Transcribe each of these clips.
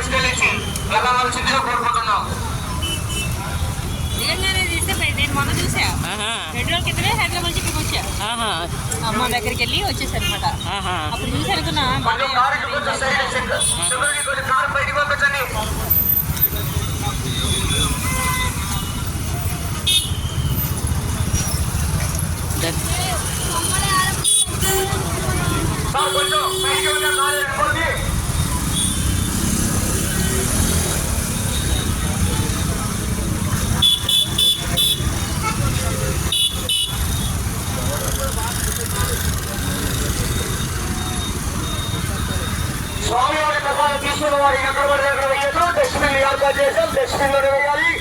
తీసుకెళ్ళి వెళ్ళవలసిందిగా కోరుకుంటున్నాం. నేను మొన్న చూసా 2 రోజుల క్రితమే హైదరాబాద్ నుంచి ఇక్కడికి వచ్చా. అమ్మ దగ్గరికి వెళ్ళి వచ్చేసాను అనమాట. అప్పుడు చూసి అనుకున్నా స్వామివారి ప్రసాదం తీసుకున్న వారు ఎక్కడ పడితే అక్కడ వేయచ్చు. డస్ట్బిన్ ఏర్పాటు చేసాం, డస్ట్బిన్ లోనే వేయాలి.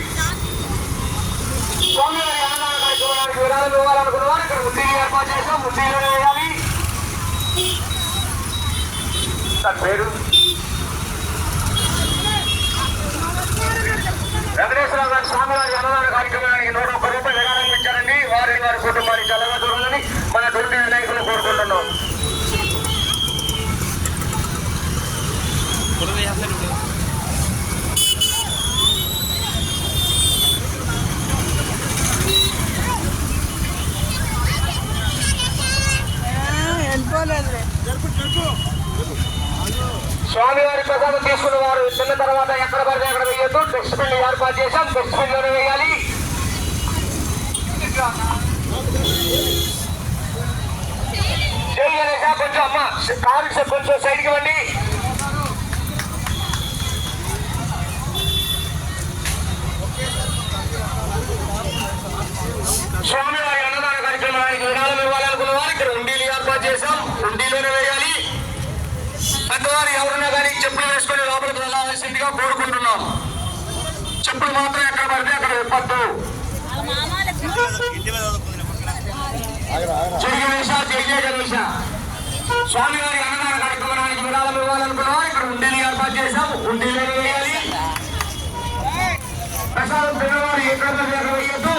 స్వామివారి అన్నదాన కార్యక్రమానికి విరాళం ఇవ్వాలనుకున్న వారు ఇక్కడ ముద్దీలు ఏర్పాటు చేసాం, ముద్దీలోనే వేయాలి. దాని పేరు వెంకటేశ్వర గారి స్వామివారి అన్నదాన కార్యక్రమానికి 101 రూపాయలు విరాళం ఇచ్చారండి. వారి కుటుంబానికి చల్లగా చూడాలని మన తొలి వినాయకులు కోరుకుంటున్నాం. స్వామివారి ప్రసాదం తీసుకున్న వారు తిన్న తర్వాత ఎక్కడ పడితే అక్కడ వేయద్దు. డస్ట్బిన్ ఏర్పాటు చేశాం, డస్ట్బిన్ లోనే వేయాలి. కొంచెం అమ్మ కారు కొంచెం సైడ్కి ఇవ్వండి. స్వామివారి అన్నదాన కార్యక్రమానికి విరాళం ఇవ్వాలనుకున్న వారు ఇక్కడ ఉండీలు ఏర్పాటు చేశాం, ఉండీలోనే వేయాలి. పెద్దవారు ఎవరున్నా కానీ చెప్పులు వేసుకుని లోపలికి వెళ్ళాల్సిందిగా కోరుకుంటున్నాం. చెప్పులు మాత్రం ఎక్కడ పడితే అక్కడ విప్పద్దు. జయ గణేశ, జయ గణేశ. స్వామివారి అన్నదాన కార్యక్రమానికి విరాళం ఇవ్వాలనుకున్న వారు ఇక్కడ ఉండీలు ఏర్పాటు చేశాం, ఉండీలోనే వేయాలి. ప్రసాదం తిన్నవారు ఎక్కడ పడితే అక్కడ వేయద్దు.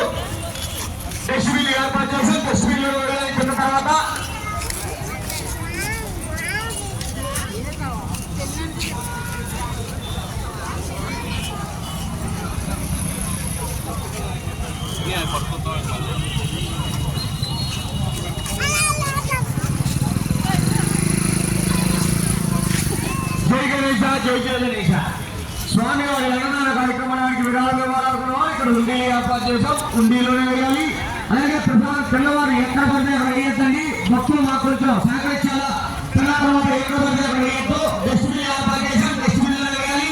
డస్ట్బిన్ ఏర్పాటు చేశాం, డస్ట్బిన్ లో వేయాలి. తిన్న తర్వాత జై గణేశ, జై గణేశ. స్వామివారి అన్నదాన కార్యక్రమానికి విరాళం ఇవ్వాలనుకున్న వారు ఇక్కడ ఉండీలు ఏర్పాటు చేశాం, ఉండీలోనే వేయాలి. అలాగే ప్రసాదం పిల్లవారు ఎక్కడ పడితే అక్కడ వేయద్దండి. భక్తులు మాత్రం సహకరించాలా. పిల్ల తర్వాత ఎక్కడ పడితే అక్కడ వేయద్దు. డస్ట్బిన్ ఏర్పాటు చేశాం, డస్ట్బిన్ లోనే వేయాలి.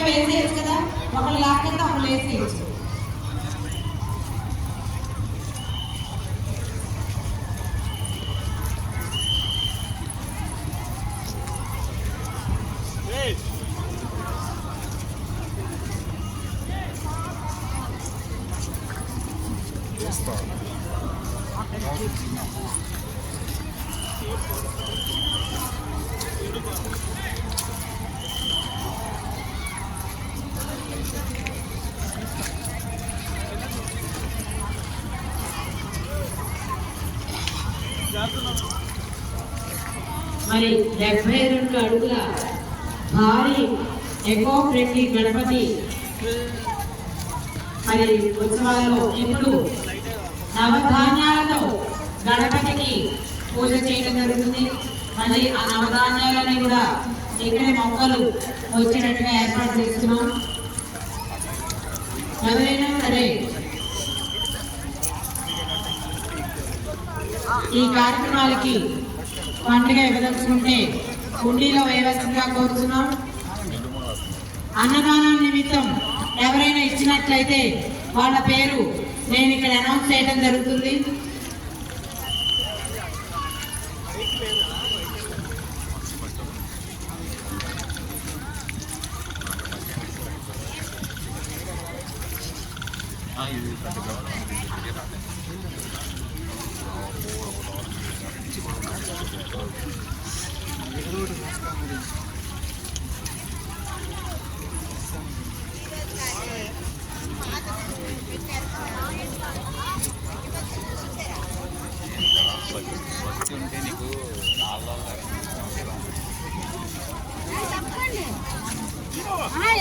వేసేయచ్చు కదా, ఒకళ్ళు లాక్కెళ్తే ఒకళ్ళు వేసేయచ్చు. మరి 72 అడుగుల భారీ ఎకో ఫ్రెండ్లీ గణపతి మరి ఉత్సవాల్లో ఇప్పుడు నవధాన్యాలతో గణపతికి పూజ చేయడం జరుగుతుంది. మళ్ళీ ఆ నవధాన్యాలని కూడా ఇక్కడ మొక్కలు వచ్చేటట్టుగా ఏర్పాటు చేస్తున్నాం. ఎవరైనా సరే ఈ కార్యక్రమాలకి పండుగ ఇవ్వదలుచుకుంటే కుండీలో వేయవలసిందిగా కోరుతున్నాం. అన్నదానం నిమిత్తం ఎవరైనా ఇచ్చినట్లయితే వాళ్ళ పేరు నేను ఇక్కడ అనౌన్స్ చేయడం జరుగుతుంది.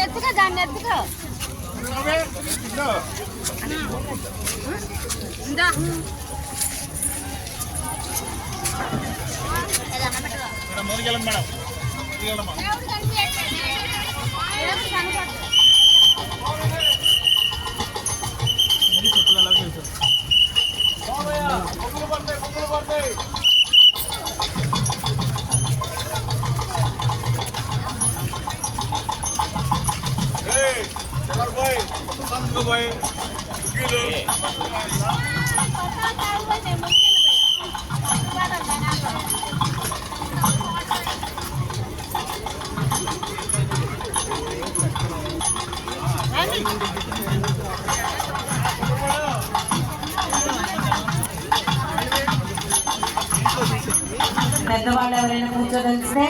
ఎత్తుగా దాన్ని ఎత్తుగా పెద్దవాళ్ళు ఎవరైనా కూర్చోదలిస్తే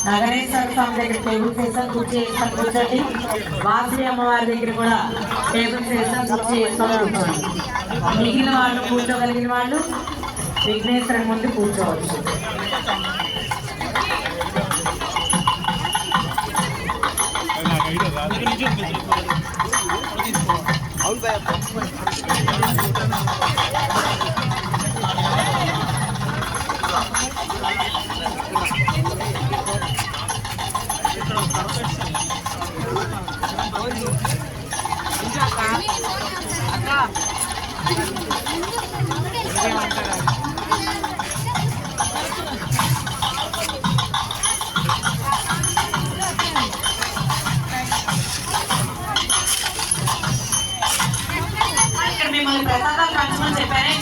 నగరేశ్వర స్వామి దగ్గర టేబుల్స్ వేస్తాం, కుర్చీ వేస్తాం, కూర్చోండి. వాసవి అమ్మవారి దగ్గర కూడా టేబుల్స్ వేస్తాం, కుర్చీ వేస్తాం, కూర్చోండి. మిగిలిన వాళ్ళు కూర్చోగలిగిన వాళ్ళు విఘ్నేశ్వరుని ముందు కూర్చోవచ్చు. ఇక్కడ మిమ్మల్ని ప్రసాదాలు పంచమని చెప్పారే.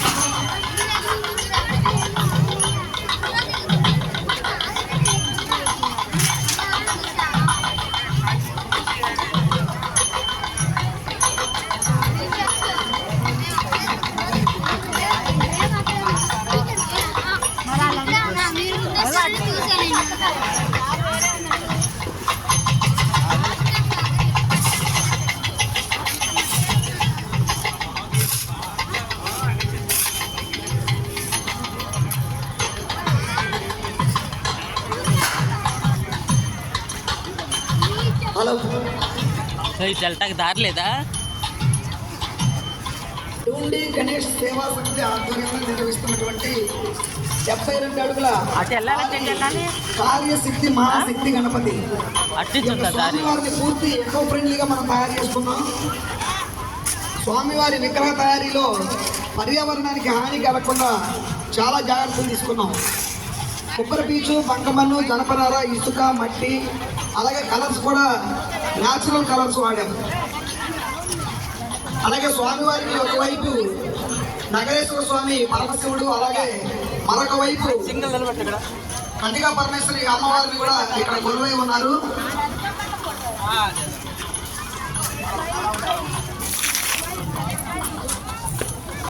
వెళ్ళటానికి దారి లేదా? డూండి గణేష్ సేవా సమితి ఆధ్వర్యంలో నిర్వహిస్తున్నటువంటి 72 అడుగుల అటు వెళ్ళాలంటే వెళ్ళాలి. కార్యసిద్ధి మహాశక్తి గణపతి స్వామివారిని పూర్తి ఎకో ఫ్రెండ్లీగా మనం తయారు చేసుకున్నాం. స్వామివారి విగ్రహ తయారీలో పర్యావరణానికి హాని కలగకుండా చాలా జాగ్రత్తలు తీసుకున్నాం. కొబ్బరి పీచు, బంకమన్ను, జనపనార, ఇసుక, మట్టి, అలాగే కలర్స్ కూడా న్యాచురల్ కలర్స్ వాడాము. అలాగే స్వామివారికి ఒకవైపు నగరేశ్వర స్వామి పరమశివుడు, అలాగే మరొక వైపు కన్నికా పరమేశ్వరి అమ్మవారిని కూడా ఇక్కడ కొలువై ఉన్నారు.